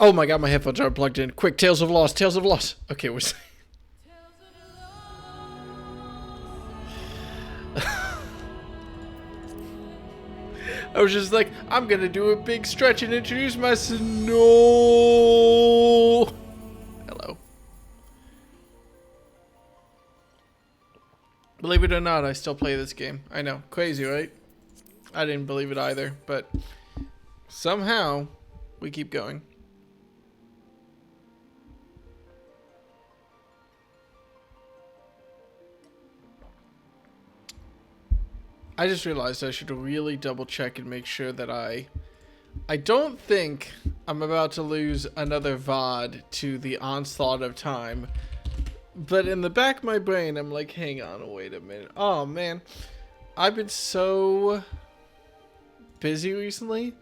Oh my god, my headphones aren't plugged in. Quick, Tales of Lost, Tales of Lost. Okay, we're... I was just like, I'm gonna do a big stretch and introduce myself. No. Hello. Believe it or not, I still play this game. I know, crazy, right? I didn't believe it either, but somehow we keep going. I just realized I should really double check and make sure that I don't think I'm about to lose another VOD to the onslaught of time. But in the back of my brain, I'm like, hang on, wait a minute. Oh, man. I've been so busy recently,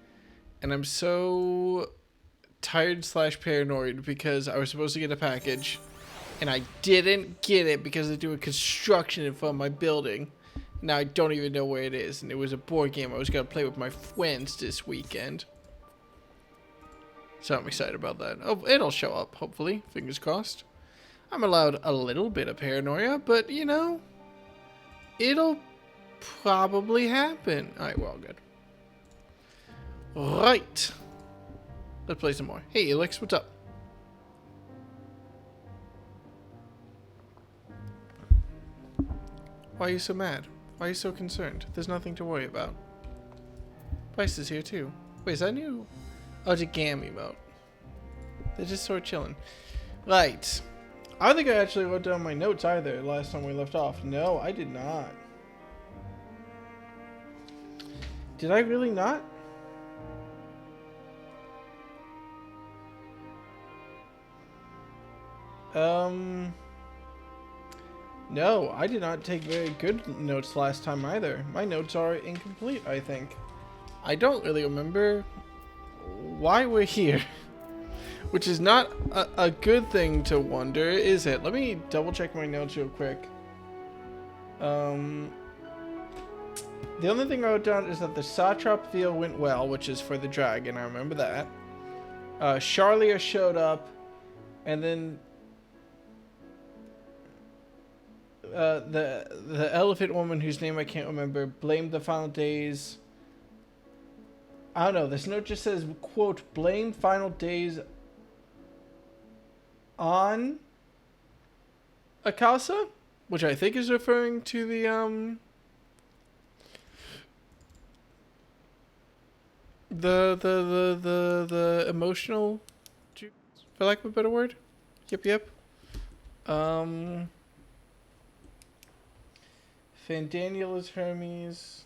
and I'm so tired / paranoid because I was supposed to get a package, and I didn't get it because they're doing construction in front of my building. Now I don't even know where it is, and it was a board game I was going to play with my friends this weekend. So I'm excited about that. Oh, it'll show up, hopefully. Fingers crossed. I'm allowed a little bit of paranoia, but, you know, it'll probably happen. Alright, we're all good. Right. Let's play some more. Hey, Alex, what's up? Why are you so mad? Why are you so concerned? There's nothing to worry about. Bryce is here too. Wait, is that new? Oh, it's a GAM emote. They're just sort of chilling. Right. I don't think I actually wrote down my notes either last time we left off. No, I did not. Did I really not? No, I did not take very good notes last time either. My notes are incomplete, I think. I don't really remember why we're here. Which is not a good thing to wonder, is it? Let me double check my notes real quick. The only thing I wrote down is that the Satrap deal went well, which is for the dragon, I remember that. Charlia showed up, and then the elephant woman whose name I can't remember blamed the final days. I don't know, this note just says, quote, blame final days on Akasa, which I think is referring to the emotional, for lack of a better word. Yep. Fandaniel is Hermes.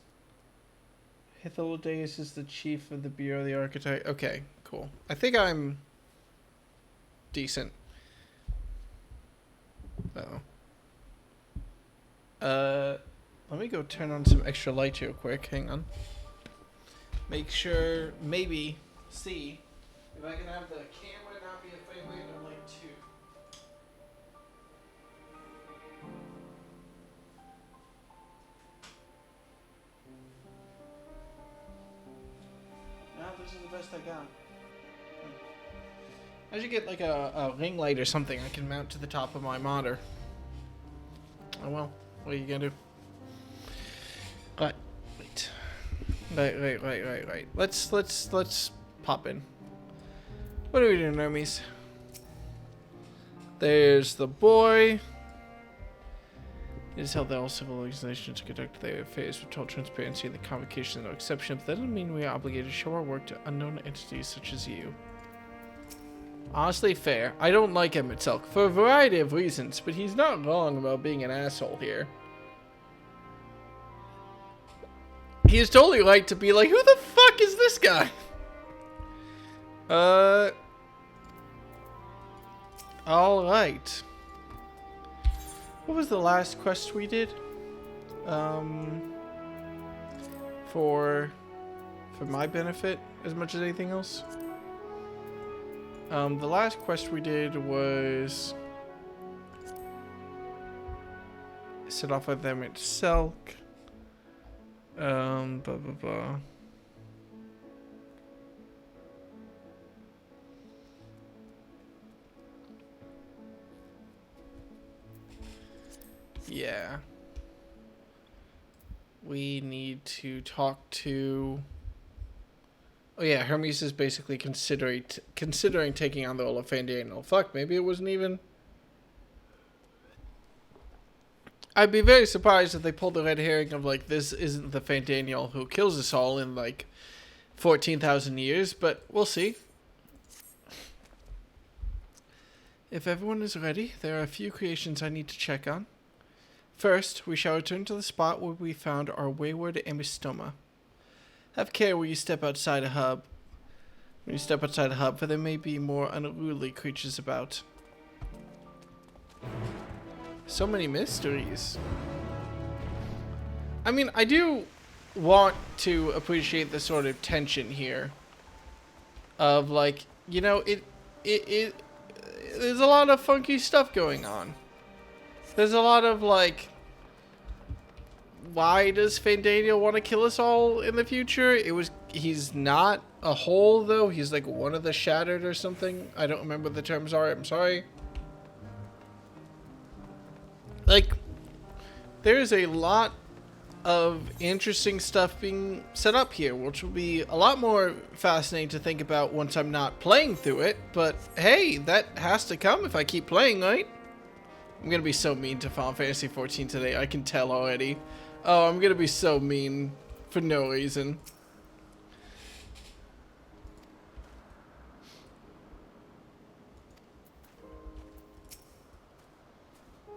Hitholodeus is the chief of the Bureau of the Architect. Okay, cool. I think I'm decent. Let me go turn on some extra light real quick. Hang on. Make sure, maybe, see if I can have the camera not be a frame rate of like 2. No, this is the best I got. I should get like a ring light or something I can mount to the top of my monitor. Oh well, what are you gonna do? Right. Let's pop in. What are we doing, Hermes? There's the boy. It is held that all civil organizations conduct their affairs with total transparency and the convocation is no exception, but that doesn't mean we are obligated to show our work to unknown entities such as you. Honestly, fair. I don't like Emmett Selk for a variety of reasons, but he's not wrong about being an asshole here. He is totally right to be like, who the fuck is this guy? Alright. What was the last quest we did? For my benefit as much as anything else? The last quest we did was set off with them at Selk. Blah blah blah. Yeah. We need to talk to... Oh yeah, Hermes is basically considering taking on the role of Fandaniel. Fuck, maybe it wasn't even... I'd be very surprised if they pulled the red herring of, like, this isn't the Fandaniel who kills us all in, like, 14,000 years, but we'll see. If everyone is ready, there are a few creations I need to check on. First, we shall return to the spot where we found our wayward amystoma. Have care when you step outside a hub. For there may be more unruly creatures about. So many mysteries. I mean, I do want to appreciate the sort of tension here. Of, like, you know, there's a lot of funky stuff going on. There's a lot of, like, why does Fandaniel want to kill us all in the future? He's not a whole, though. He's like one of the shattered or something. I don't remember what the terms are. I'm sorry. Like, there's a lot of interesting stuff being set up here, which will be a lot more fascinating to think about once I'm not playing through it. But hey, that has to come if I keep playing, right? I'm gonna be so mean to Final Fantasy XIV today. I can tell already. Oh, I'm gonna be so mean for no reason.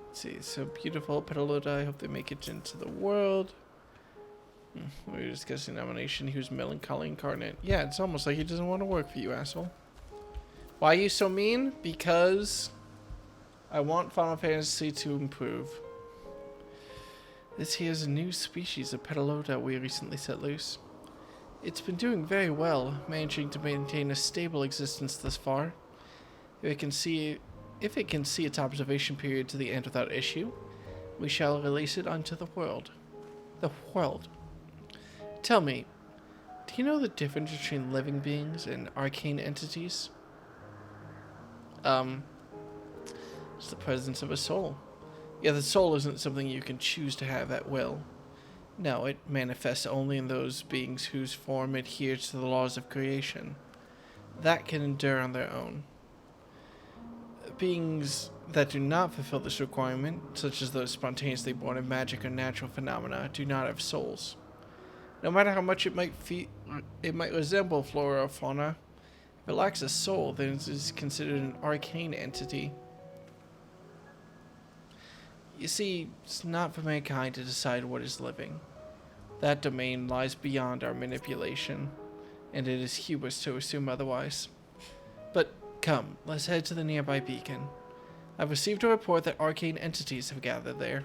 Let's see, so beautiful, Petalota. I hope they make it into the world. We were discussing nomination. He was melancholy incarnate. Yeah, it's almost like he doesn't want to work for you, asshole. Why are you so mean? Because I want Final Fantasy to improve. This here is a new species of Petalota we recently set loose. It's been doing very well, managing to maintain a stable existence thus far. If it can see its observation period to the end without issue, we shall release it onto the world. The world. Tell me, do you know the difference between living beings and arcane entities? It's the presence of a soul. Yeah, the soul isn't something you can choose to have at will. No, it manifests only in those beings whose form adheres to the laws of creation. That can endure on their own. Beings that do not fulfill this requirement, such as those spontaneously born of magic or natural phenomena, do not have souls. No matter how much it might resemble flora or fauna, if it lacks a soul, then it is considered an arcane entity. You see, it's not for mankind to decide what is living. That domain lies beyond our manipulation, and it is hubris to assume otherwise. But come, let's head to the nearby beacon. I've received a report that arcane entities have gathered there.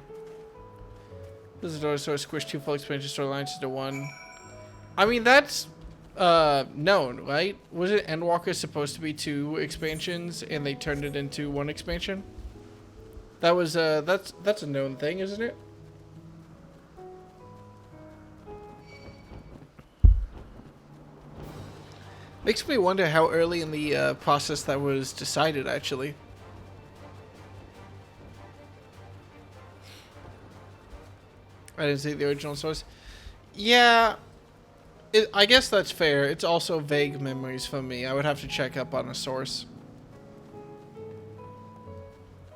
This is sort of squish two full expansion storylines into one. I mean, that's known, right? Wasn't Endwalker supposed to be 2 expansions and they turned it into 1 expansion? That was that's a known thing, isn't it? Makes me wonder how early in the process that was decided, actually. I didn't see the original source. Yeah, I guess that's fair. It's also vague memories from me. I would have to check up on a source.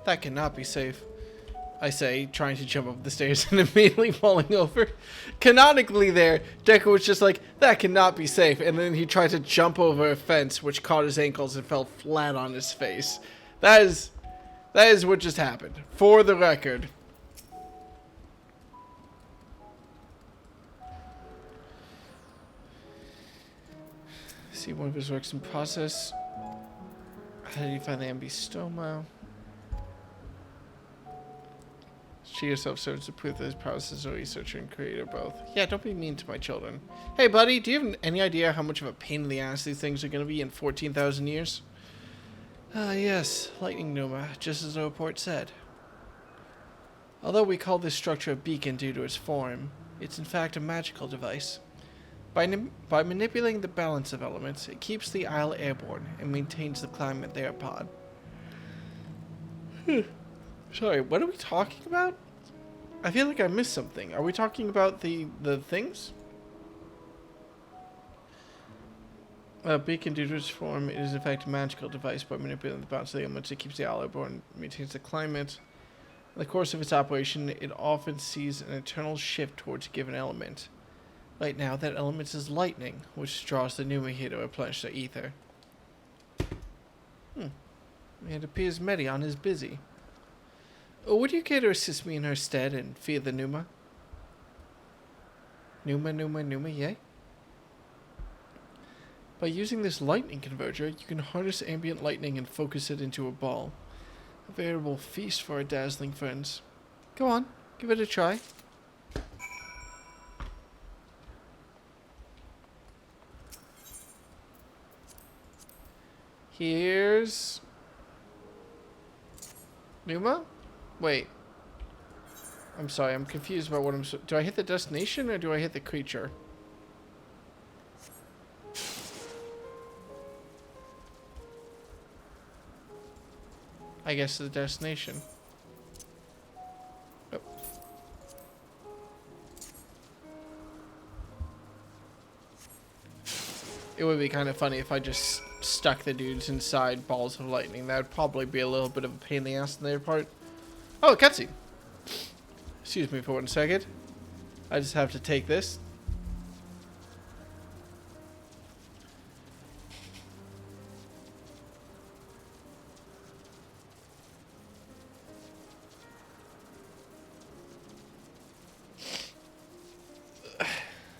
That cannot be safe, I say, trying to jump up the stairs and immediately falling over. Canonically there, Deku was just like, that cannot be safe, and then he tried to jump over a fence, which caught his ankles and fell flat on his face. That is what just happened, for the record. See one of his works in process. How did you find the ambystoma? She herself serves to prove that his prowess as a researcher and creator both. Yeah, don't be mean to my children. Hey, buddy, do you have any idea how much of a pain in the ass these things are going to be in 14,000 years? Yes, lightning Numa, just as the report said. Although we call this structure a beacon due to its form, it's in fact a magical device. By manipulating the balance of elements, it keeps the isle airborne and maintains the climate thereupon. Sorry, what are we talking about? I feel like I missed something. Are we talking about the things? Beacon due to its form, it is in fact a magical device. By manipulating the balance of the elements, it keeps the ally born and maintains the climate. In the course of its operation, it often sees an eternal shift towards a given element. Right now, that element is lightning, which draws the Numa here to replenish the ether. It appears Medion is busy. Would you care to assist me in her stead and feed the Numa? Numa, yay? By using this lightning converter, you can harness ambient lightning and focus it into a ball. A veritable feast for our dazzling friends. Go on, give it a try. Here's... Numa? Wait. I'm sorry, I'm confused about what I'm... Do I hit the destination or do I hit the creature? I guess the destination. Oh. It would be kind of funny if I just stuck the dudes inside balls of lightning. That would probably be a little bit of a pain in the ass on their part. Oh, a cutscene. Excuse me for 1 second. I just have to take this.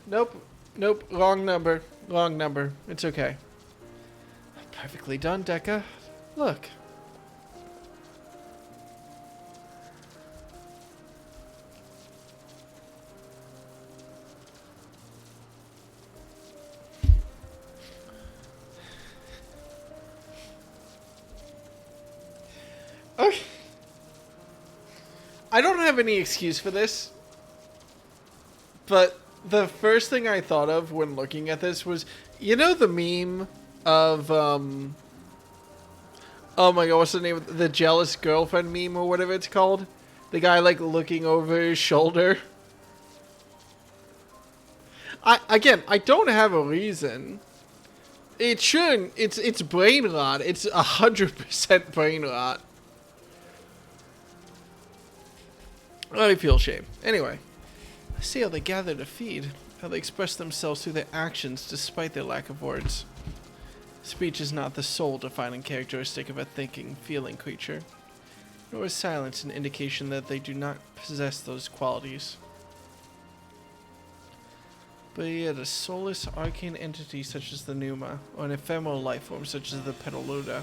Nope, wrong number. It's okay. Perfectly done, Deca. Look. Okay. I don't have any excuse for this, but the first thing I thought of when looking at this was, you know, the meme of, oh my god, what's the name of the jealous girlfriend meme or whatever it's called? The guy, like, looking over his shoulder. I don't have a reason. It shouldn't. It's brain rot. It's 100% brain rot. I feel shame. Anyway. I see how they gather to feed, how they express themselves through their actions despite their lack of words. Speech is not the sole defining characteristic of a thinking, feeling creature, nor is silence an indication that they do not possess those qualities. But yet a soulless arcane entity such as the Numa, or an ephemeral life form such as the Petaluda,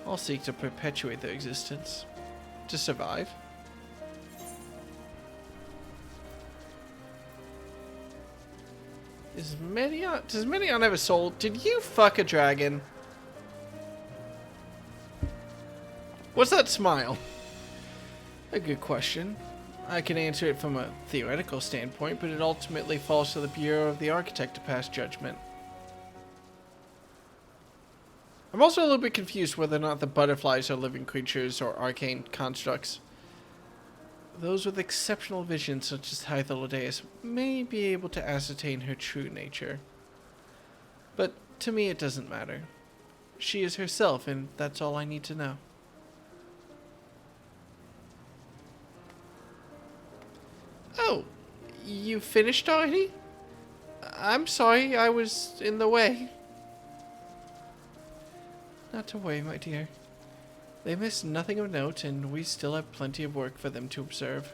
all seek to perpetuate their existence. To survive. Does Medion have a soul? Did you fuck a dragon? What's that smile? A good question. I can answer it from a theoretical standpoint, but it ultimately falls to the Bureau of the Architect to pass judgment. I'm also a little bit confused whether or not the butterflies are living creatures or arcane constructs. Those with exceptional vision, such as Hythlodeus, may be able to ascertain her true nature. But to me it doesn't matter. She is herself, and that's all I need to know. Oh, you finished already? I'm sorry, I was in the way. Not to worry, my dear. They missed nothing of note, and we still have plenty of work for them to observe.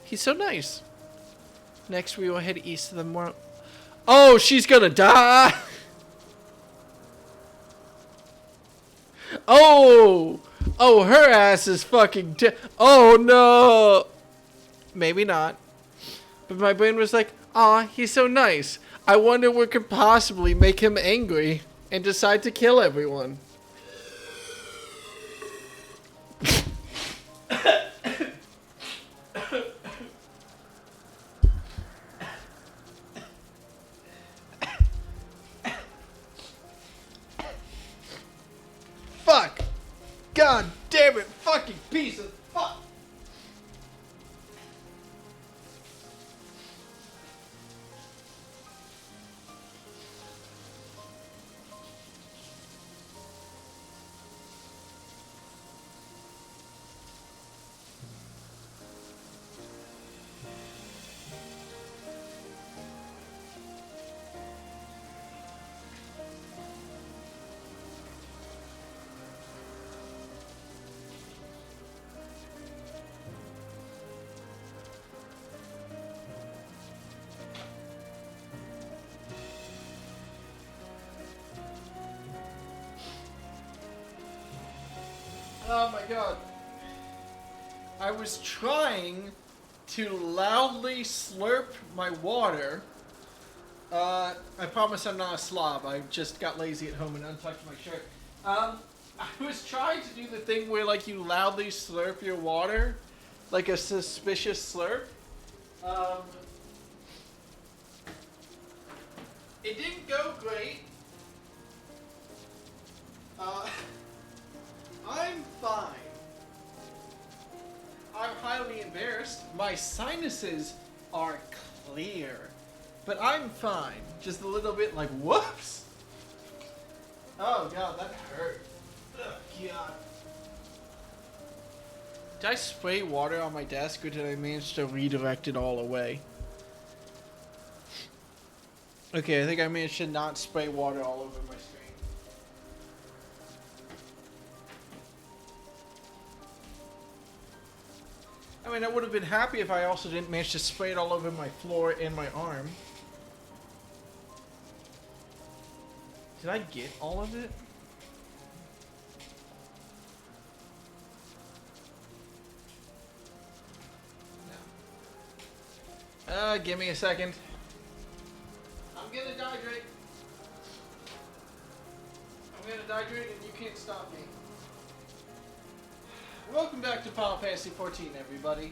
He's so nice. Next, we will head east to the more... Oh, she's gonna die! Oh! Oh, her ass is fucking dead. Oh, no! Maybe not. But my brain was like, aw, he's so nice. I wonder what could possibly make him angry and decide to kill everyone. Fuck! God damn it! Fucking piece of fuck! Oh my god. I was trying to loudly slurp my water. I promise I'm not a slob. I just got lazy at home and untucked my shirt. I was trying to do the thing where, like, you loudly slurp your water, like a suspicious slurp. It didn't go great. I'm fine. I'm highly embarrassed. My sinuses are clear. But I'm fine. Just a little bit like, whoops. Oh god, that hurt. Oh god. Did I spray water on my desk or did I manage to redirect it all away? Okay, I think I managed to not spray water all over my screen. I mean, I would have been happy if I also didn't manage to spray it all over my floor and my arm. Did I get all of it? No. Give me a second. I'm gonna dehydrate. I'm gonna dehydrate and you can't stop me. Welcome back to Final Fantasy 14, everybody.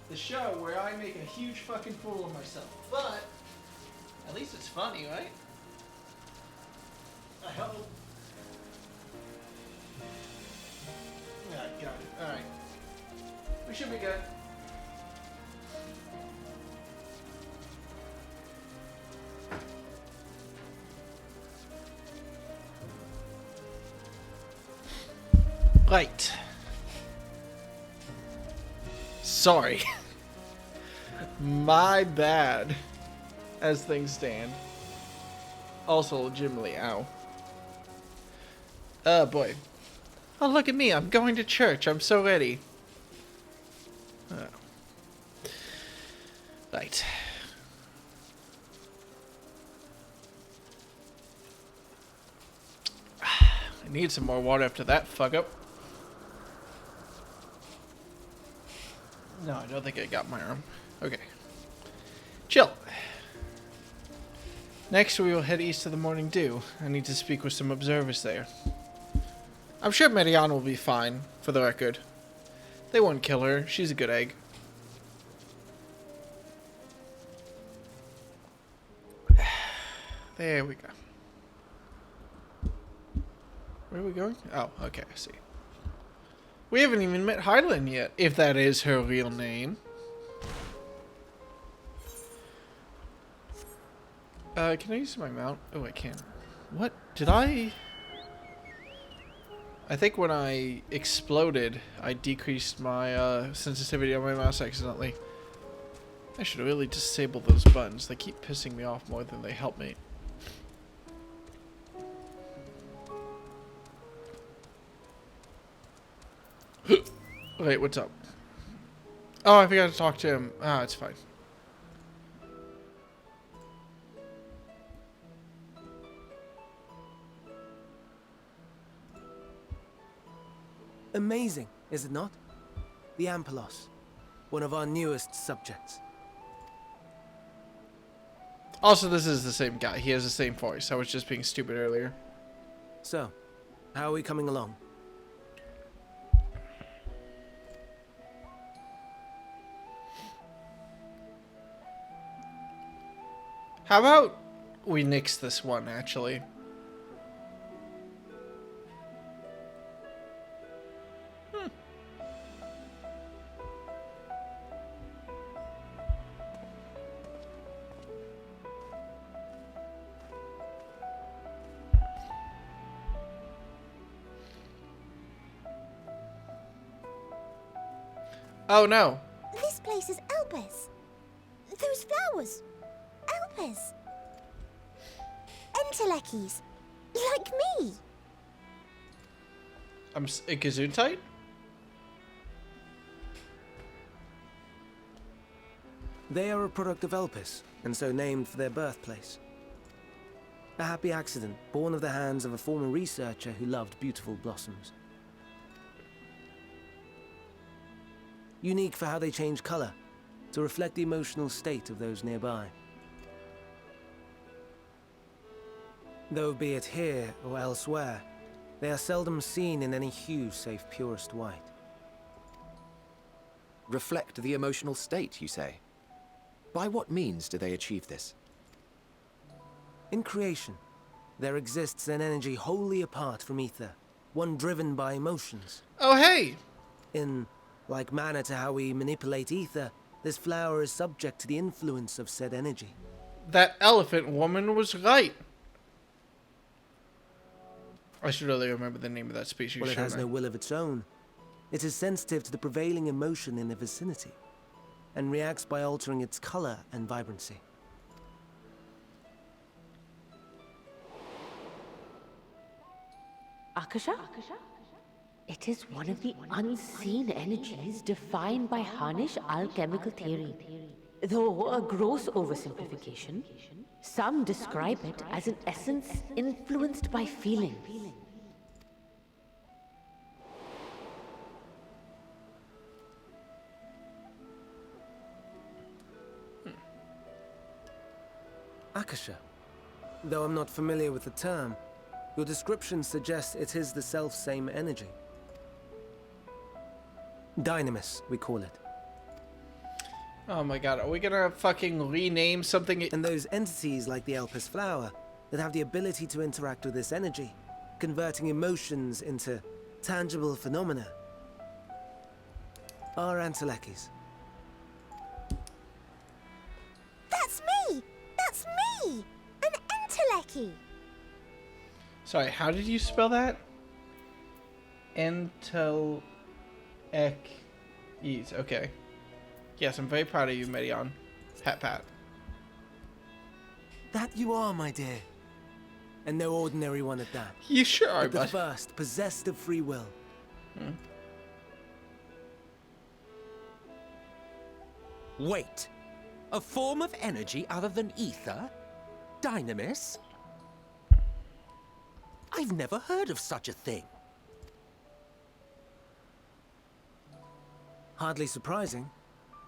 The show where I make a huge fucking fool of myself. But, at least it's funny, right? I hope. Alright, got it. Alright. We should be good. Right. Sorry. My bad. As things stand. Also, legitimately, ow. Oh boy. Oh, look at me. I'm going to church. I'm so ready. Oh. Right. I need some more water after that fuck up. No, I don't think I got my arm. Okay. Chill. Next, we will head east to the Morning Dew. I need to speak with some observers there. I'm sure Marianne will be fine, for the record. They won't kill her. She's a good egg. There we go. Where are we going? Oh, okay, I see. We haven't even met Hyland yet, if that is her real name. Can I use my mount? Oh, I can. What? Did I think when I exploded, I decreased my sensitivity on my mouse accidentally. I should really disable those buttons. They keep pissing me off more than they help me. Wait, what's up? Oh, I forgot to talk to him. Ah, it's fine. Amazing, is it not? The Ampelos, one of our newest subjects. Also, this is the same guy. He has the same voice. I was just being stupid earlier. So, how are we coming along? How about we nix this one, actually? Oh no. This place is Elpis. Those flowers. Elpis. Entelekis. Like me. I'm a Gesundheit? They are a product of Elpis, and so named for their birthplace. A happy accident, born of the hands of a former researcher who loved beautiful blossoms. unique for how they change color to reflect the emotional state of those nearby. Though be it here or elsewhere, they are seldom seen in any hue save purest white. Reflect the emotional state, you say? By what means do they achieve this? In creation, there exists an energy wholly apart from ether, one driven by emotions. Oh, hey! In like manner to how we manipulate ether, this flower is subject to the influence of said energy. That elephant woman was right. I should really remember the name of that species. Well, it has no will of its own. It is sensitive to the prevailing emotion in the vicinity, and reacts by altering its color and vibrancy. Akasha? It is one of the unseen energies defined by Harnish alchemical theory. Though a gross oversimplification, some describe it as an essence influenced by feeling. Akasha. Though I'm not familiar with the term, your description suggests it is the self-same energy. Dynamis, we call it. Oh my god, are we gonna fucking rename something? And those entities like the Elpis flower that have the ability to interact with this energy, converting emotions into tangible phenomena, are Antelekis. That's me! That's me! An Enteleki! Sorry, how did you spell that? Entelekis. Okay. Yes, I'm very proud of you, Medion. Pat pat. That you are, my dear. And no ordinary one at that. You sure are, But the bud. first, possessed of free will. Wait. A form of energy other than ether? Dynamis? I've never heard of such a thing. Hardly surprising.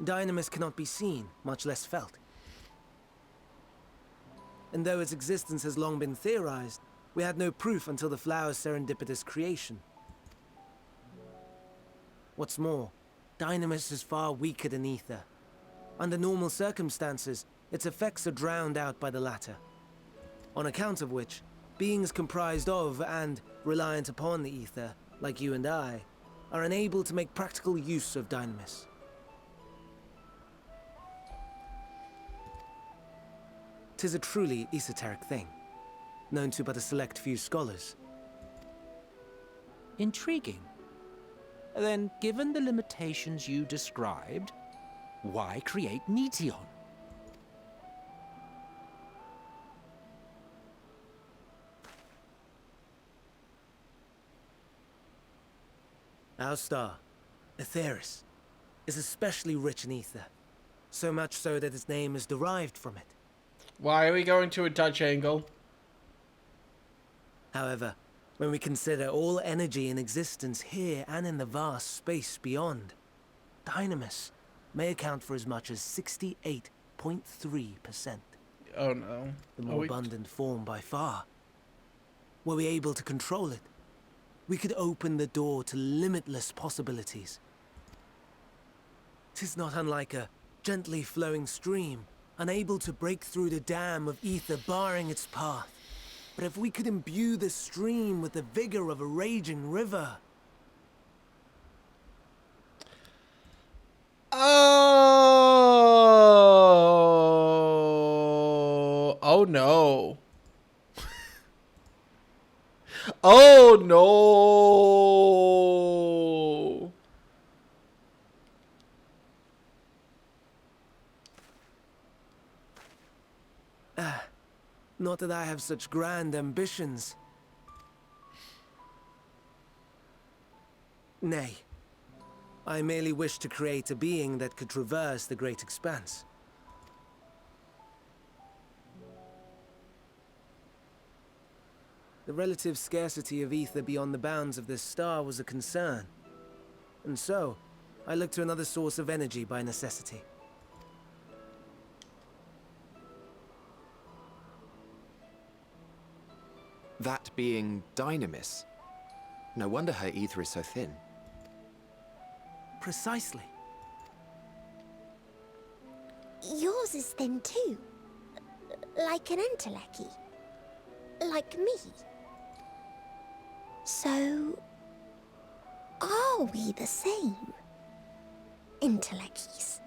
Dynamis cannot be seen, much less felt. And though its existence has long been theorized, we had no proof until the flower's serendipitous creation. What's more, Dynamis is far weaker than ether. Under normal circumstances, its effects are drowned out by the latter. On account of which, beings comprised of and reliant upon the ether, like you and I, are unable to make practical use of Dynamis. 'Tis a truly esoteric thing, known to but a select few scholars. Intriguing. Then, given the limitations you described, why create Meteon? Our star, Aetheris, is especially rich in ether, so much so that its name is derived from it. Why are we going to a Dutch angle? However, when we consider all energy in existence here and in the vast space beyond, Dynamis may account for as much as 68.3%. Oh no. The more abundant form by far. Were we able to control it, we could open the door to limitless possibilities. 'Tis not unlike a gently flowing stream, unable to break through the dam of ether barring its path. But if we could imbue the stream with the vigor of a raging river... Oh. Oh no. Oh no. Not that I have such grand ambitions. Nay. I merely wish to create a being that could traverse the great expanse. The relative scarcity of ether beyond the bounds of this star was a concern. And so, I look to another source of energy by necessity. That being Dynamis. No wonder her ether is so thin. Precisely. Yours is thin too. Like an Endwalker. Like me. So... are we the same? Endwalkers.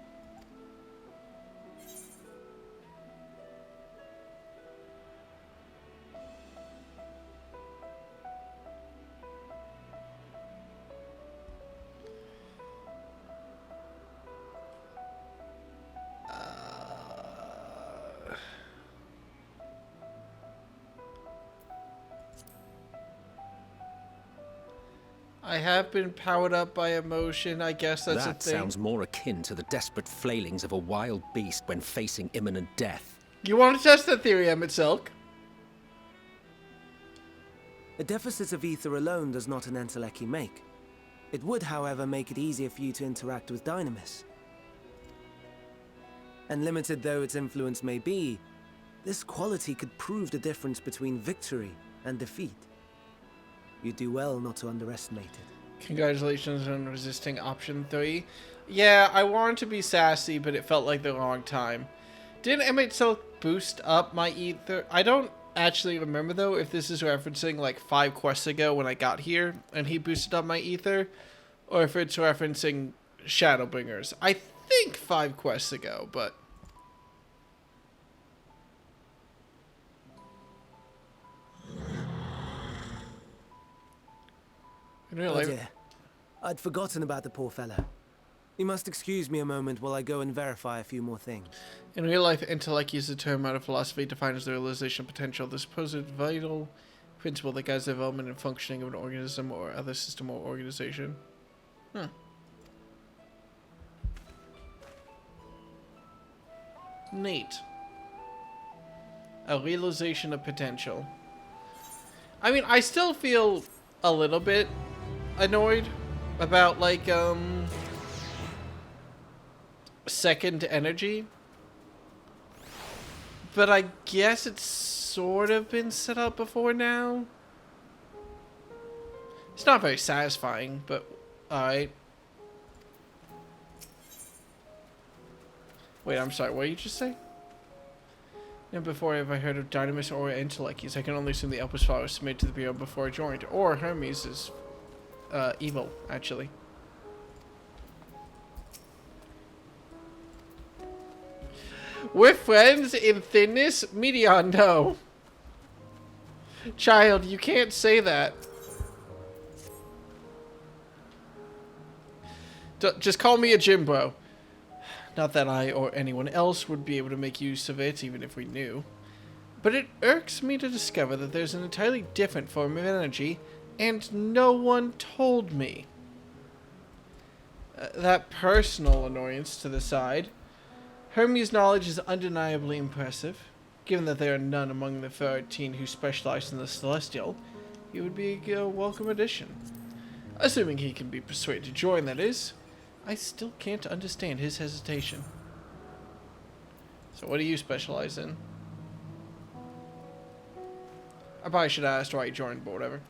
I have been powered up by emotion. I guess that's a That thing. sounds more akin to the desperate flailings of a wild beast when facing imminent death. You want to test that theory, Emmett Silk? A deficit of ether alone does not an Endwalker make. It would, however, make it easier for you to interact with Dynamis. And limited though its influence may be, this quality could prove the difference between victory and defeat. You do well not to underestimate it. Congratulations on resisting option 3. Yeah, I wanted to be sassy, but it felt like the wrong time. Didn't Emmett Silk boost up my ether? I don't actually remember, though, if this is referencing like 5 quests ago when I got here and he boosted up my ether, or if it's referencing Shadowbringers. I think 5 quests ago, but... Oh dear. I'd forgotten about the poor fellow. You must excuse me a moment while I go and verify a few more things. In real life, intellect is a term out of philosophy defined as the realization potential of the supposed vital principle that guides the development and functioning of an organism or other system or organization. Neat. A realization of potential. I mean, I still feel a little bit annoyed about, like, second energy. But I guess it's sort of been set up before now. It's not very satisfying, but alright. Wait, I'm sorry, what did you just say? Never before have I heard of Dynamis or Endwalkers. I can only assume the Elpis file was submitted to the Bureau before I joined. Or Hermes is evil, actually. We're friends in thinness? Medion, no. Child, you can't say that. Just call me a gym bro. Not that I or anyone else would be able to make use of it, even if we knew. But it irks me to discover that there's an entirely different form of energy, and no one told me. That personal annoyance to the side. Hermes' knowledge is undeniably impressive. Given that there are none among the 13 who specialize in the Celestial, he would be a welcome addition. Assuming he can be persuaded to join, that is. I still can't understand his hesitation. So what do you specialize in? I probably should have asked why you joined, but whatever.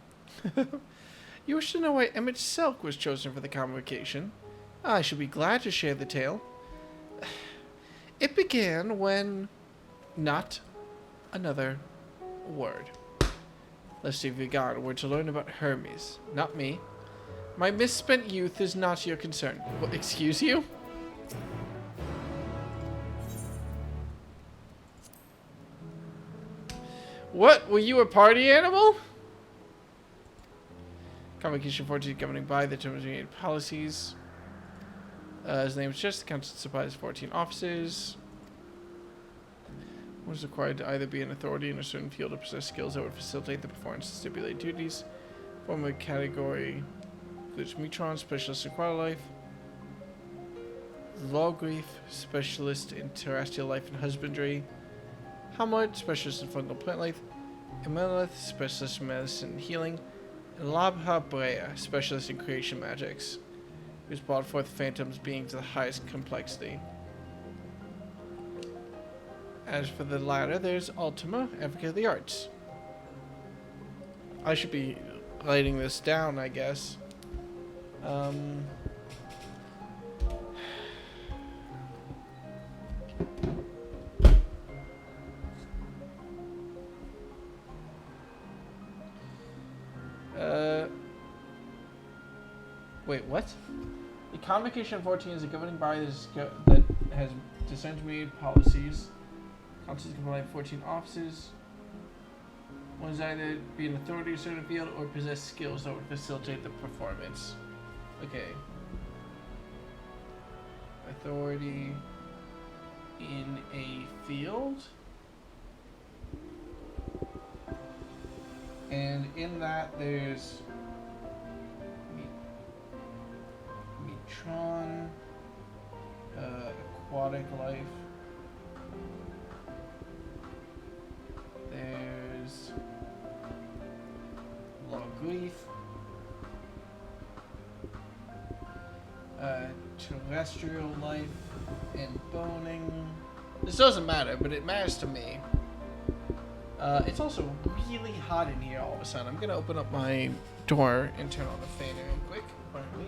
You wish to know why Emmett Silk was chosen for the convocation? I should be glad to share the tale. It began when... not another word. Let's see if we got a word to learn about Hermes. Not me. My misspent youth is not your concern. What, excuse you? What? Were you a party animal? Convocation 14 governing by the terms of policies. His name is just the council supplies 14 officers. One is required to either be an authority in a certain field or possess skills that would facilitate the performance of stipulated duties. Form a category includes Metron, specialist in wildlife. Lawgrief, specialist in terrestrial life and husbandry. Hamlet, specialist in fundamental plant life. Emelith, specialist in medicine and healing. And Labha Brea, specialist in creation magics. who's brought forth phantoms being to the highest complexity. As for the latter, there's Ultima, advocate of the arts. I should be writing this down, I guess. Wait, what? The Convocation 14 is a governing body that has disseminated policies. Councils can provide 14 offices. One is either be an authority in a certain field or possess skills that would facilitate the performance. Okay. Authority in a field. And in that there's Metron, aquatic life. There's Law Grief, terrestrial life, and boning. This doesn't matter, but it matters to me. It's also really hot in here all of a sudden. I'm gonna open up my door and turn on the fan real quick. Pardon me.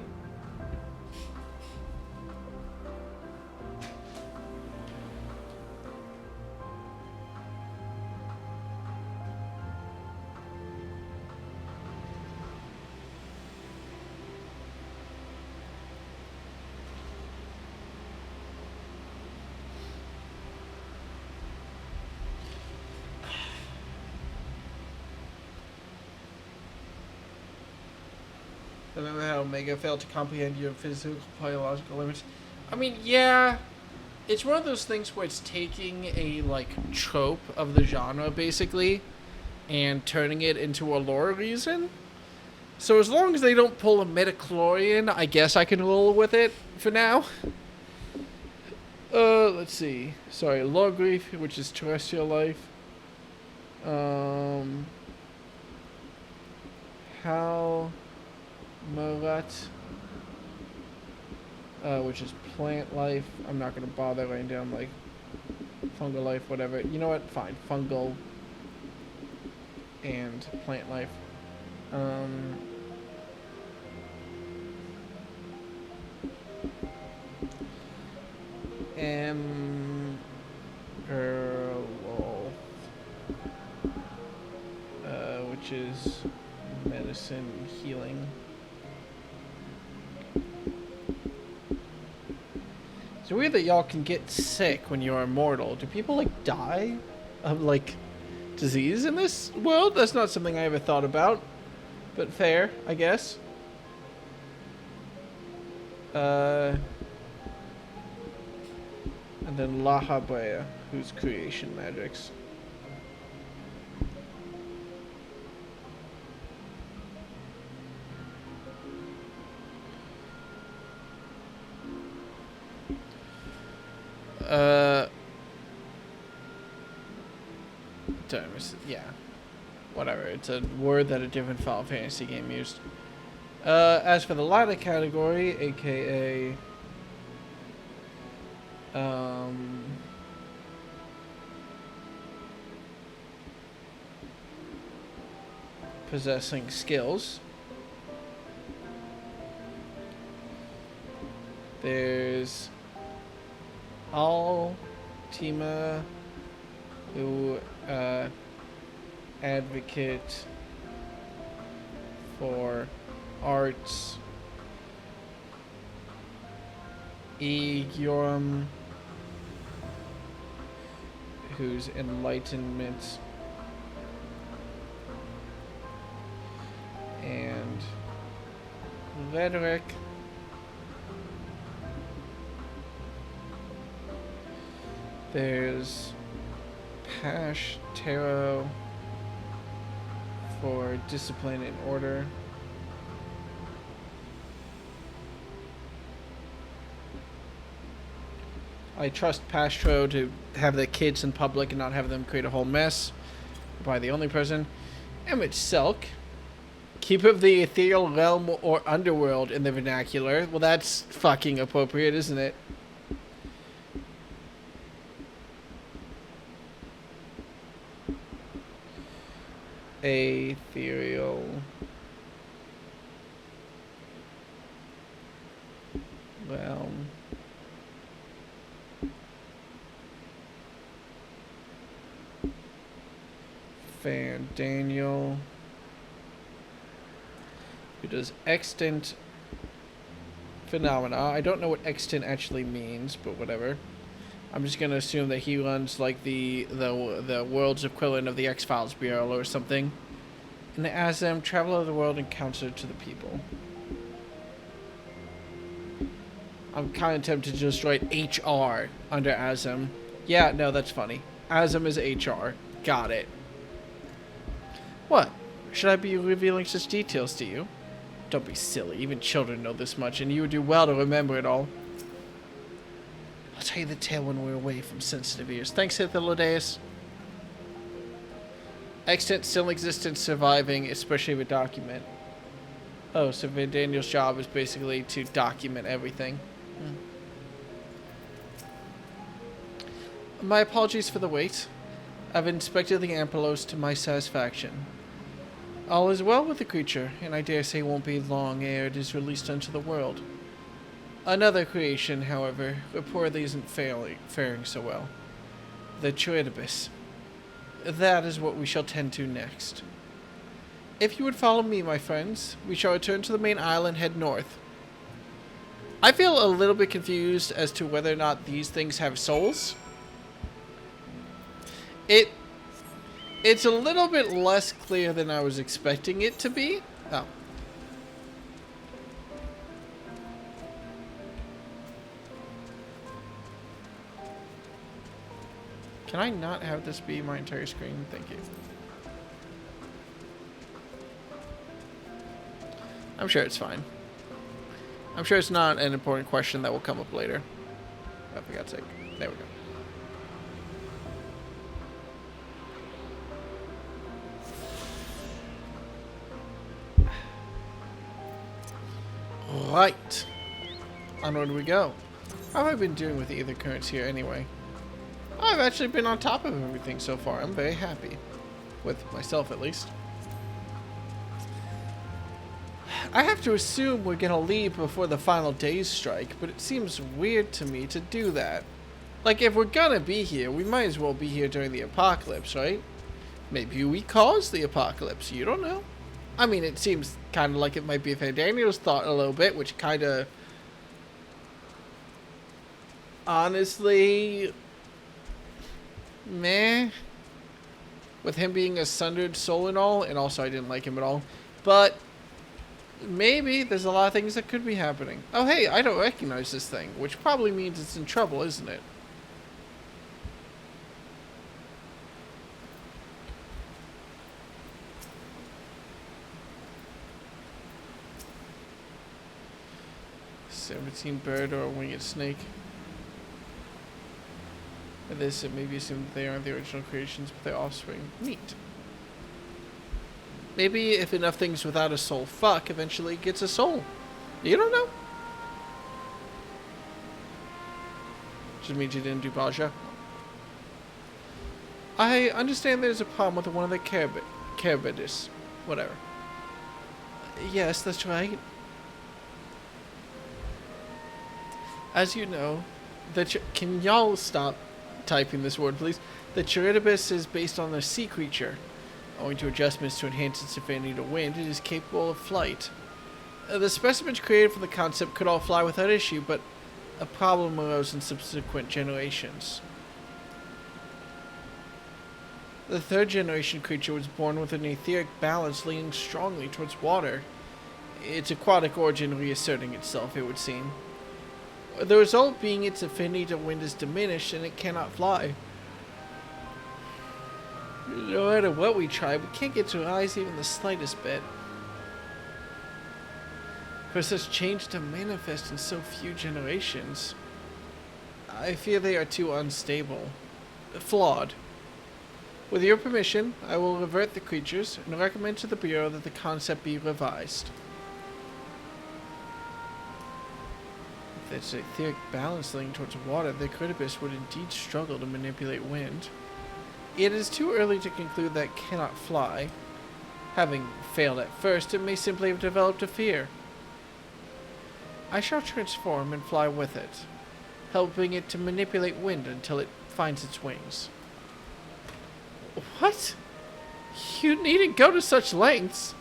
Remember how Omega failed to comprehend your physical, biological limits? I mean, yeah, it's one of those things where it's taking a, like, trope of the genre, basically, and turning it into a lore reason. So as long as they don't pull a midichlorian, I guess I can roll with it for now. Let's see. Sorry, Law Grief, which is terrestrial life. How... Morat, which is plant life. I'm not going to bother writing down, like, fungal life, whatever. You know what? Fine. Fungal and plant life. Which is medicine, healing. It's weird that y'all can get sick when you're immortal. Do people, like, die of, like, disease in this world? That's not something I ever thought about. But fair, I guess. And then La Habrea, who's creation magics. Yeah. Whatever. It's a word that a different Final Fantasy game used. As for the latter category, aka... possessing skills. There's... Altima, who advocate for arts. Egiorum, who's enlightenment. And rhetoric, there's Pash Tarot for discipline and order. I trust Pastro to have the kids in public and not have them create a whole mess. Probably the only person. Emmett Selk, Keep of the ethereal realm or underworld in the vernacular. Well, that's fucking appropriate, isn't it? Ethereal realm. Fan Daniel, who does extant phenomena. I don't know what extant actually means, but whatever. I'm just gonna assume that he runs like the world's equivalent of the X-Files Bureau or something. And as them, traveler of the world and counselor to the people. I'm kind of tempted to just write HR under Azem. Yeah, no, that's funny. Azem is HR. Got it. What? Should I be revealing such details to you? Don't be silly. Even children know this much, and you would do well to remember it all. I'll tell you the tale when we're away from sensitive ears. Thanks, Hythlodeus. Extant still existence surviving, especially with document. Oh, so Van Daniel's job is basically to document everything. My apologies for the wait. I've inspected the Ampelos to my satisfaction. All is well with the creature, and I dare say it won't be long ere it is released unto the world. Another creation, however, reportedly isn't faring so well. The Chiritibus. That is what we shall tend to next. If you would follow me, my friends, we shall return to the main island and head north. I feel a little bit confused as to whether or not these things have souls. It's a little bit less clear than I was expecting it to be. Oh. Can I not have this be my entire screen? Thank you. I'm sure it's fine. I'm sure it's not an important question that will come up later. Oh, for God's sake. There we go. Right. Onward we go. How have I been doing with the ether currents here anyway? I've actually been on top of everything so far. I'm very happy. With myself, at least. I have to assume we're gonna leave before the final days strike, but it seems weird to me to do that. Like, if we're gonna be here, we might as well be here during the apocalypse, right? Maybe we caused the apocalypse. You don't know. I mean, it seems kind of like it might be Van Daniel's thought a little bit, which kind of... honestly... meh. With him being a sundered soul and all, and also I didn't like him at all. But... maybe there's a lot of things that could be happening. Oh, hey, I don't recognize this thing, which probably means it's in trouble, isn't it? $17 bird or a winged snake. By this, it may be assumed that they aren't the original creations, but their offspring. Neat. Maybe if enough things without a soul fuck, eventually it gets a soul. You don't know. Just means you didn't do Baja. I understand there's a problem with one of the Carabidis. Whatever. Yes, that's right. As you know, can y'all stop typing this word, please? The Chiritibus is based on a sea creature. Owing to adjustments to enhance its affinity to wind, it is capable of flight. The specimens created for the concept could all fly without issue, but a problem arose in subsequent generations. The third generation creature was born with an etheric balance leaning strongly towards water. Its aquatic origin reasserting itself, it would seem. The result being its affinity to wind is diminished and it cannot fly. No matter what we try, we can't get to rise even the slightest bit. For such change to manifest in so few generations, I fear they are too unstable. Flawed. With your permission, I will revert the creatures and recommend to the Bureau that the concept be revised. If there's a etheric balance leaning towards water, the Critibus would indeed struggle to manipulate wind. It is too early to conclude that it cannot fly. Having failed at first, it may simply have developed a fear. I shall transform and fly with it, helping it to manipulate wind until it finds its wings. What? You needn't go to such lengths.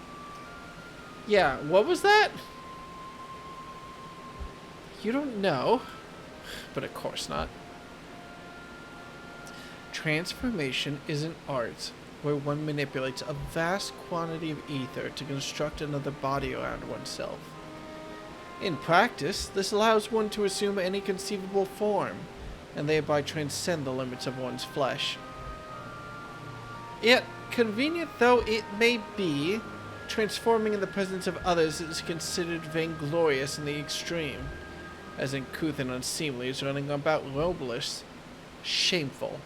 Yeah, what was that? You don't know. But of course not. Transformation is an art where one manipulates a vast quantity of ether to construct another body around oneself. In practice, this allows one to assume any conceivable form, and thereby transcend the limits of one's flesh. Yet, convenient though it may be, transforming in the presence of others is considered vainglorious in the extreme, as uncouth and unseemly as running about robless. Shameful.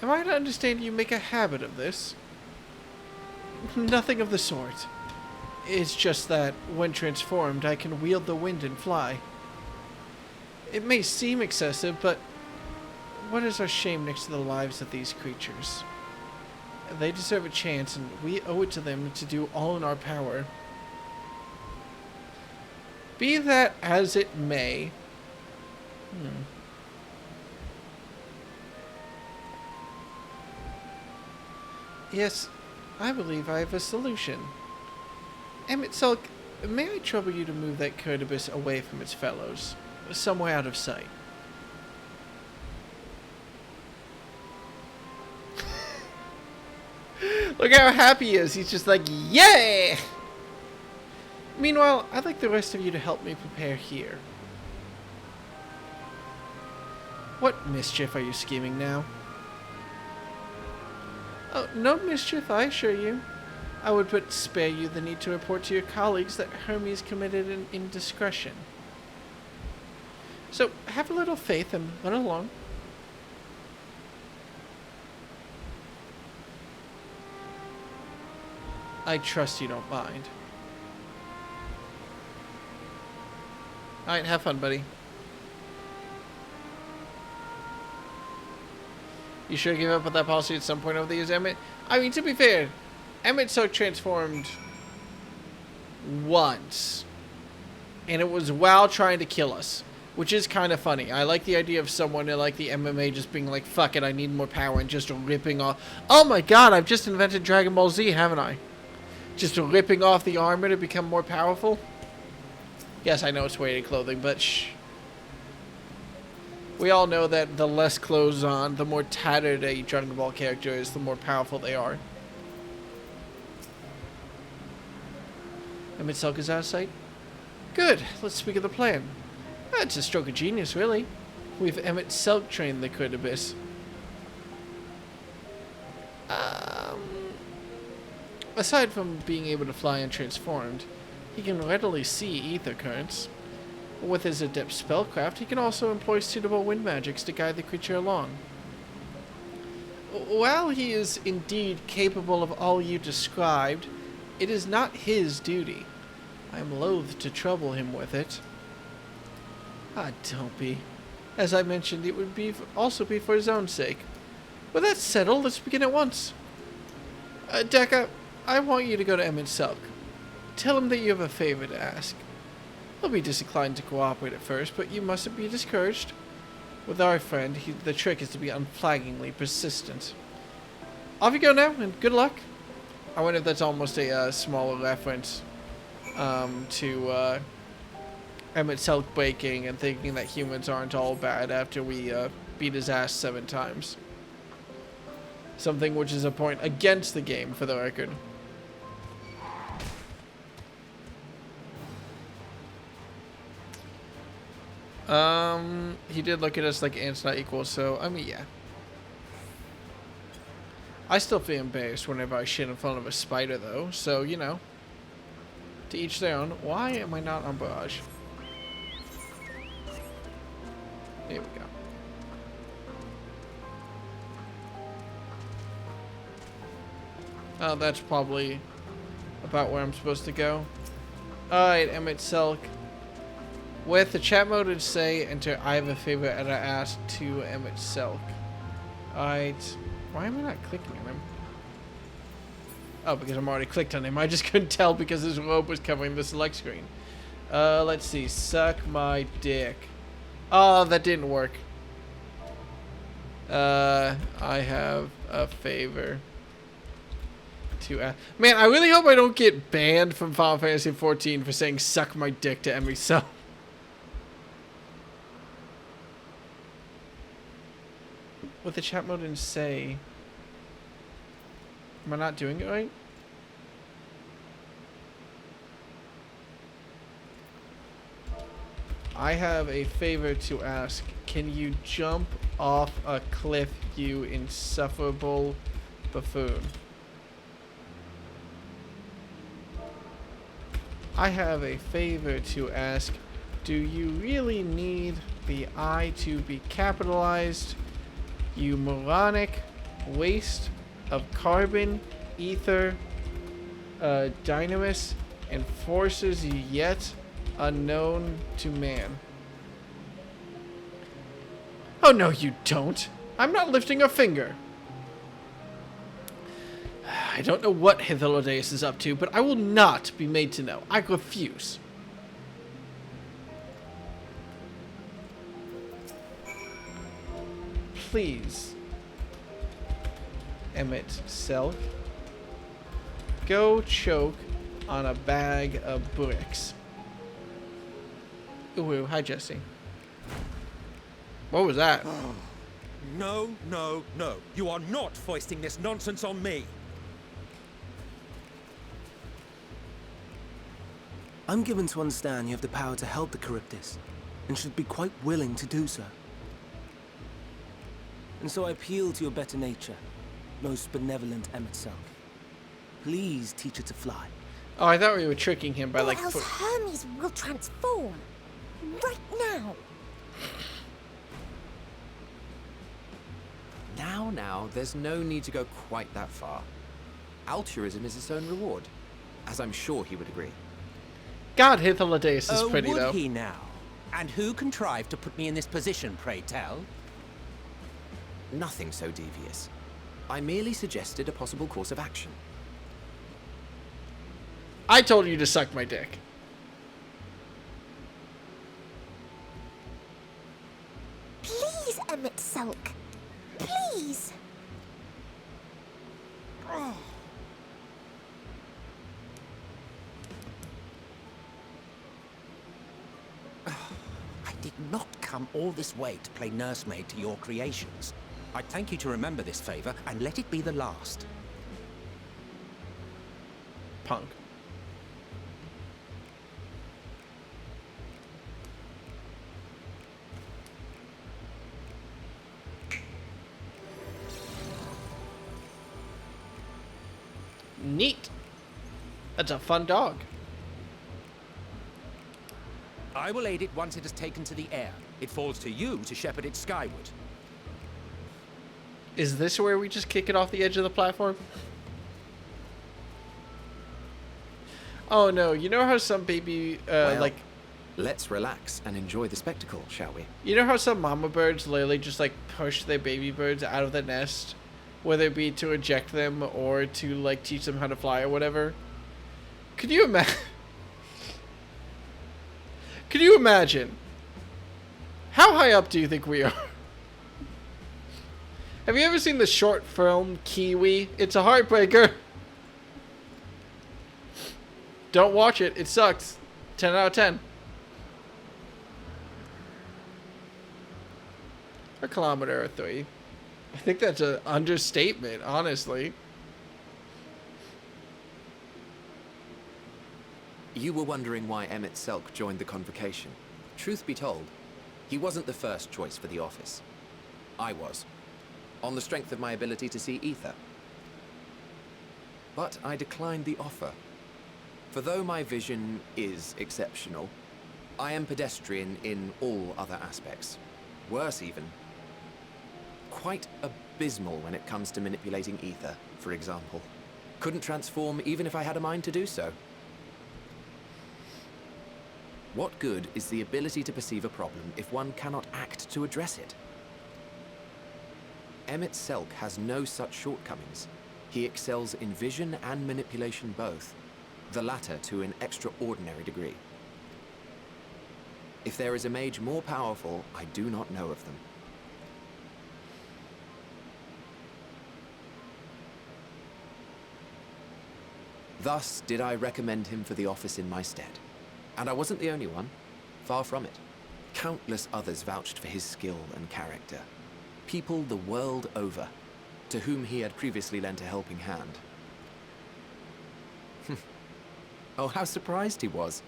Am I to understand you make a habit of this? Nothing of the sort. It's just that, when transformed, I can wield the wind and fly. It may seem excessive, but what is our shame next to the lives of these creatures? They deserve a chance, and we owe it to them to do all in our power. Be that as it may. Yes, I believe I have a solution. Emmett Sulk, may I trouble you to move that Critibus away from its fellows, somewhere out of sight? Look how happy he is. He's just like, yay! Meanwhile, I'd like the rest of you to help me prepare here. What mischief are you scheming now? Oh, no mischief, I assure you. I would but spare you the need to report to your colleagues that Hermes committed an indiscretion. So, have a little faith and run along. I trust you don't mind. Alright, have fun, buddy. You sure give up with that policy at some point over the years, Emmett? I mean, to be fair, Emmett so transformed once. And it was while trying to kill us. Which is kind of funny. I like the idea of someone in like the MMA just being like, fuck it, I need more power, and just ripping off. Oh my god, I've just invented Dragon Ball Z, haven't I? Just ripping off the armor to become more powerful? Yes, I know it's weighted clothing, but shh. We all know that the less clothes on, the more tattered a Dragon Ball character is, the more powerful they are. Emmett Sulk is out of sight? Good, let's speak of the plan. It's a stroke of genius, really. We've Emmett Sulk trained the Critibus. Aside from being able to fly untransformed, he can readily see ether currents. With his adept spellcraft, he can also employ suitable wind magics to guide the creature along. While he is indeed capable of all you described, it is not his duty. I am loath to trouble him with it. Ah, don't be. As I mentioned, it would also be for his own sake. With that settled, let's begin at once. Dekka, I want you to go to Emmett Sulk. Tell him that you have a favor to ask. He'll be disinclined to cooperate at first, but you mustn't be discouraged. With our friend, the trick is to be unflaggingly persistent. Off you go now, and good luck. I wonder if that's almost a smaller reference to Emmett Sulk breaking and thinking that humans aren't all bad after we beat his ass 7 times. Something which is a point against the game, for the record. He did look at us like ants not equal, so, I mean, yeah. I still feel embarrassed whenever I shit in front of a spider, though, so, you know. To each their own. Why am I not on barrage? Here we go. Oh, that's probably about where I'm supposed to go. Alright, Emmett Selk. With the chat mode and say, enter I have a favor and I ask to Emmett Selk. Alright. Why am I not clicking on him? Oh, because I'm already clicked on him. I just couldn't tell because his robe was covering the select screen. Let's see. Suck my dick. Oh, that didn't work. I have a favor to ask. Man, I really hope I don't get banned from Final Fantasy XIV for saying suck my dick to Emmy so. With the chat mode and say, am I not doing it right? I have a favor to ask. Can you jump off a cliff, you insufferable buffoon? I have a favor to ask. Do you really need the I to be capitalized? You moronic waste of carbon, ether, dynamis, and forces yet unknown to man. Oh, no, you don't. I'm not lifting a finger. I don't know what Hythlodaeus is up to, but I will not be made to know. I refuse. Please, Emmett Selk, go choke on a bag of bricks. Ooh, hi Jesse. What was that? No, no, no. You are not foisting this nonsense on me. I'm given to understand you have the power to help the Charybdis, and should be quite willing to do so. And so I appeal to your better nature, most benevolent Emmett Selk. Please teach her to fly. Oh, I thought we were tricking him by Or like... else Hermes will transform. Right now. Now, there's no need to go quite that far. Altruism is its own reward, as I'm sure he would agree. God, Hythlodaeus is Oh, pretty would though. he now? And who contrived to put me in this position, pray tell? Nothing so devious. I merely suggested a possible course of action. I told you to suck my dick. Please, Emmett Selk. Please. I did not come all this way to play nursemaid to your creations. I'd thank you to remember this favor and let it be the last. Punk. Neat. That's a fun dog. I will aid it once it has taken to the air. It falls to you to shepherd it skyward. Is this where we just kick it off the edge of the platform? Oh no, you know how some baby, Well, like... Let's relax and enjoy the spectacle, shall we? You know how some mama birds literally just like push their baby birds out of the nest? Whether it be to eject them or to like teach them how to fly or whatever? Could you imagine? Could you imagine? How high up do you think we are? Have you ever seen the short film Kiwi? It's a heartbreaker. Don't watch it. It sucks. 10 out of 10. A kilometer or 3. I think that's an understatement, honestly. You were wondering why Emmett Selk joined the convocation. Truth be told, he wasn't the first choice for the office. I was, on the strength of my ability to see ether. But I declined the offer. For though my vision is exceptional, I am pedestrian in all other aspects. Worse even, quite abysmal when it comes to manipulating ether, for example. Couldn't transform even if I had a mind to do so. What good is the ability to perceive a problem if one cannot act to address it? Emmett Selk has no such shortcomings. He excels in vision and manipulation both, the latter to an extraordinary degree. If there is a mage more powerful, I do not know of them. Thus did I recommend him for the office in my stead. And I wasn't the only one. Far from it. Countless others vouched for his skill and character. People the world over, to whom he had previously lent a helping hand. Oh, how surprised he was.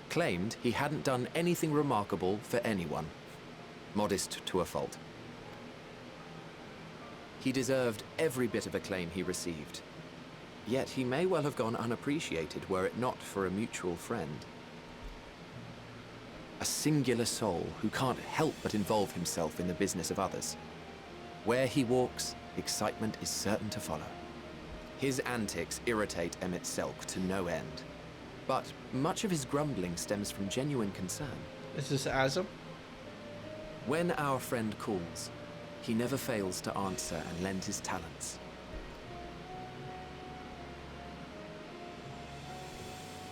Claimed he hadn't done anything remarkable for anyone. Modest to a fault. He deserved every bit of acclaim he received. Yet he may well have gone unappreciated were it not for a mutual friend. A singular soul who can't help but involve himself in the business of others. Where he walks, excitement is certain to follow. His antics irritate Emmett Selk to no end. But much of his grumbling stems from genuine concern. Is this Azam? When our friend calls, he never fails to answer and lend his talents.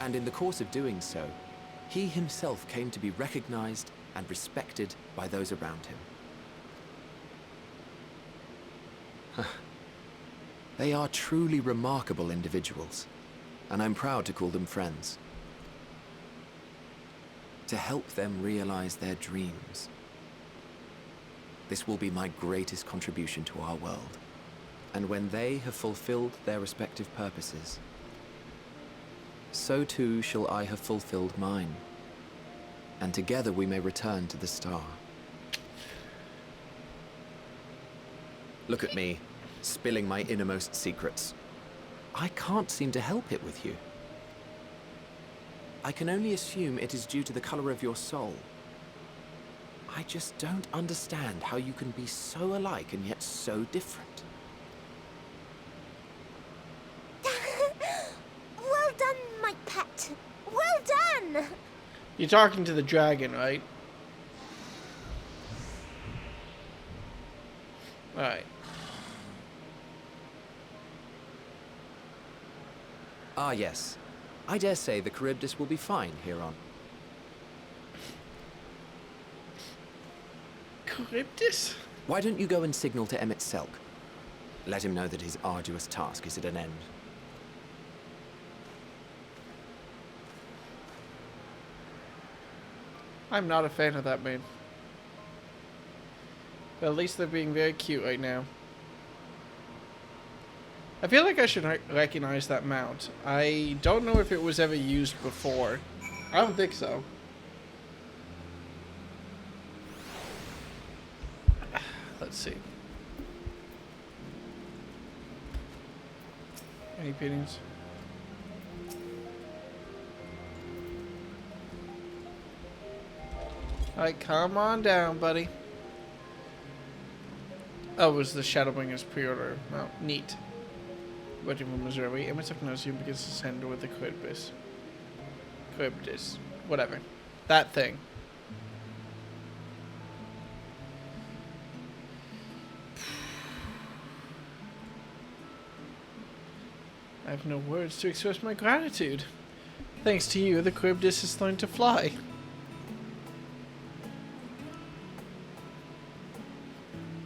And in the course of doing so, he himself came to be recognized and respected by those around him. They are truly remarkable individuals, and I'm proud to call them friends. To help them realize their dreams. This will be my greatest contribution to our world. And when they have fulfilled their respective purposes, so too shall I have fulfilled mine, and together we may return to the star. Look at me, spilling my innermost secrets. I can't seem to help it with you. I can only assume it is due to the color of your soul. I just don't understand how you can be so alike and yet so different. Well done, my pet. Well done! You're talking to the dragon, right? Alright. Ah, yes. I dare say the Charybdis will be fine here on. Charybdis? Why don't you go and signal to Emmett Selk? Let him know that his arduous task is at an end. I'm not a fan of that maid. But at least they're being very cute right now. I feel like I should recognize that mount. I don't know if it was ever used before. I don't think so. Let's see. Any paintings? Alright, come on down, buddy. Oh, it was the Shadowbringers pre-order. Oh, neat. Waiting for Missouri. Emmett Technosium begins to send with the Charybdis. Charybdis. Whatever. That thing. I have no words to express my gratitude. Thanks to you, the Charybdis has learned to fly.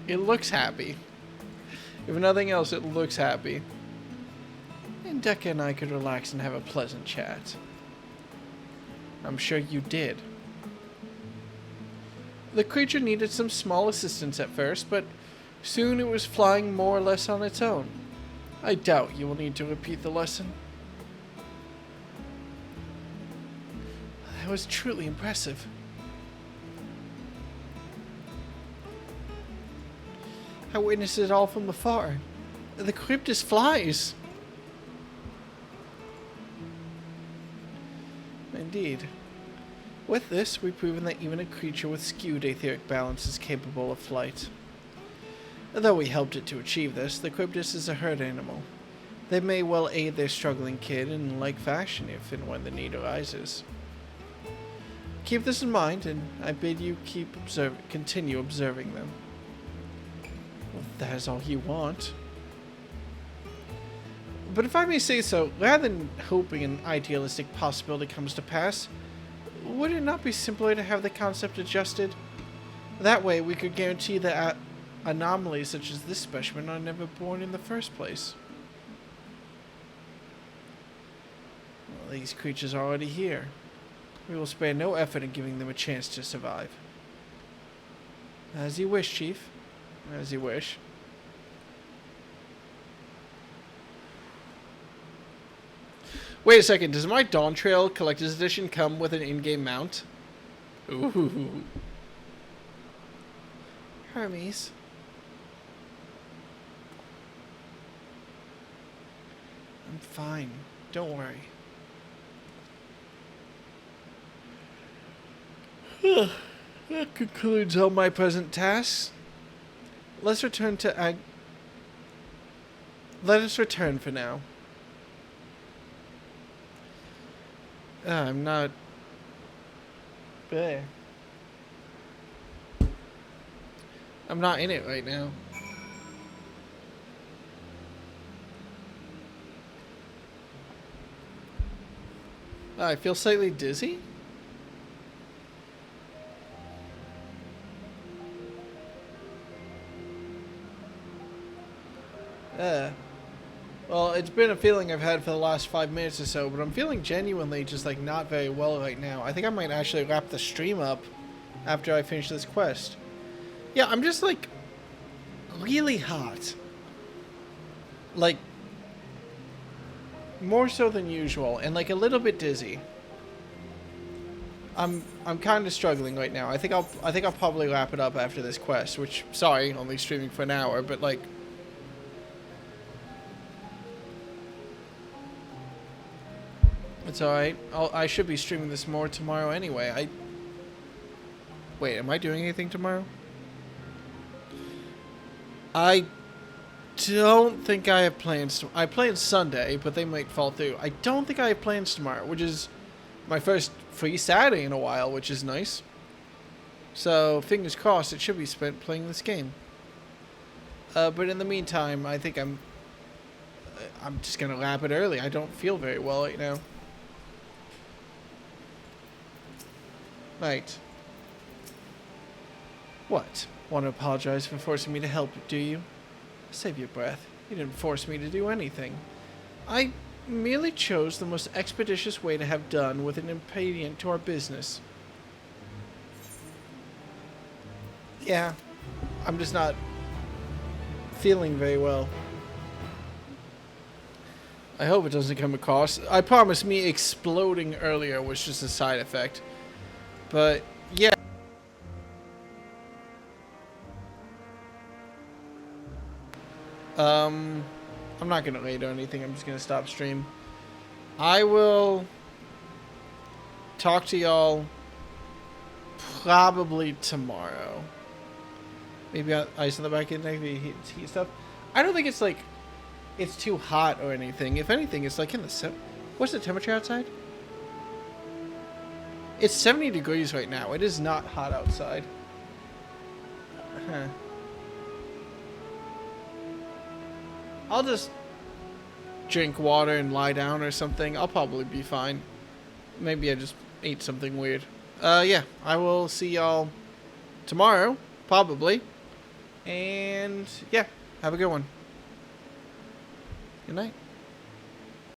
It looks happy. If nothing else, it looks happy. And Decca and I could relax and have a pleasant chat. I'm sure you did. The creature needed some small assistance at first, but soon it was flying more or less on its own. I doubt you will need to repeat the lesson. That was truly impressive. I witnessed it all from afar. The Charybdis flies. Indeed. With this, we've proven that even a creature with skewed etheric balance is capable of flight. Though we helped it to achieve this, the Charybdis is a herd animal. They may well aid their struggling kid in like fashion if and when the need arises. Keep this in mind, and I bid you continue observing them. Well, that is all you want. But if I may say so, rather than hoping an idealistic possibility comes to pass, would it not be simpler to have the concept adjusted? That way, we could guarantee that anomalies such as this specimen are never born in the first place. Well, these creatures are already here. We will spare no effort in giving them a chance to survive. As you wish, Chief. As you wish. Wait a second, does my Dawn Trail Collector's Edition come with an in-game mount? Ooh. Hermes. I'm fine. Don't worry. That concludes all my present tasks. Let's return to Let us return for now. I'm not... Bleh. I'm not in it right now. I feel slightly dizzy. Well, it's been a feeling I've had for the last 5 minutes or so, but I'm feeling genuinely just like not very well right now. I think I might actually wrap the stream up after I finish this quest. Yeah, I'm just like really hot. Like more so than usual, and like a little bit dizzy. I'm kind of struggling right now. I think I'll probably wrap it up after this quest, which sorry, only streaming for an hour, but like it's alright. I should be streaming this more tomorrow anyway. Wait, am I doing anything tomorrow? I don't think I have plans. I planned Sunday, but they might fall through. I don't think I have plans tomorrow, which is my first free Saturday in a while, which is nice. So, fingers crossed, it should be spent playing this game. But in the meantime, I think I'm just gonna wrap it early. I don't feel very well right now. Right. What? Want to apologize for forcing me to help, do you? Save your breath. You didn't force me to do anything. I merely chose the most expeditious way to have done with an impediment to our business. Yeah, I'm just not feeling very well. I hope it doesn't come across. I promise me exploding earlier was just a side effect. But, yeah. I'm not gonna rate or anything. I'm just gonna stop stream. I will talk to y'all probably tomorrow. Maybe ice on the back end, maybe heat stuff. I don't think it's like it's too hot or anything. If anything, it's like in the what's the temperature outside? It's 70 degrees right now. It is not hot outside. Huh. I'll just drink water and lie down or something. I'll probably be fine. Maybe I just ate something weird. Yeah. I will see y'all tomorrow, probably. And, yeah. Have a good one. Good night.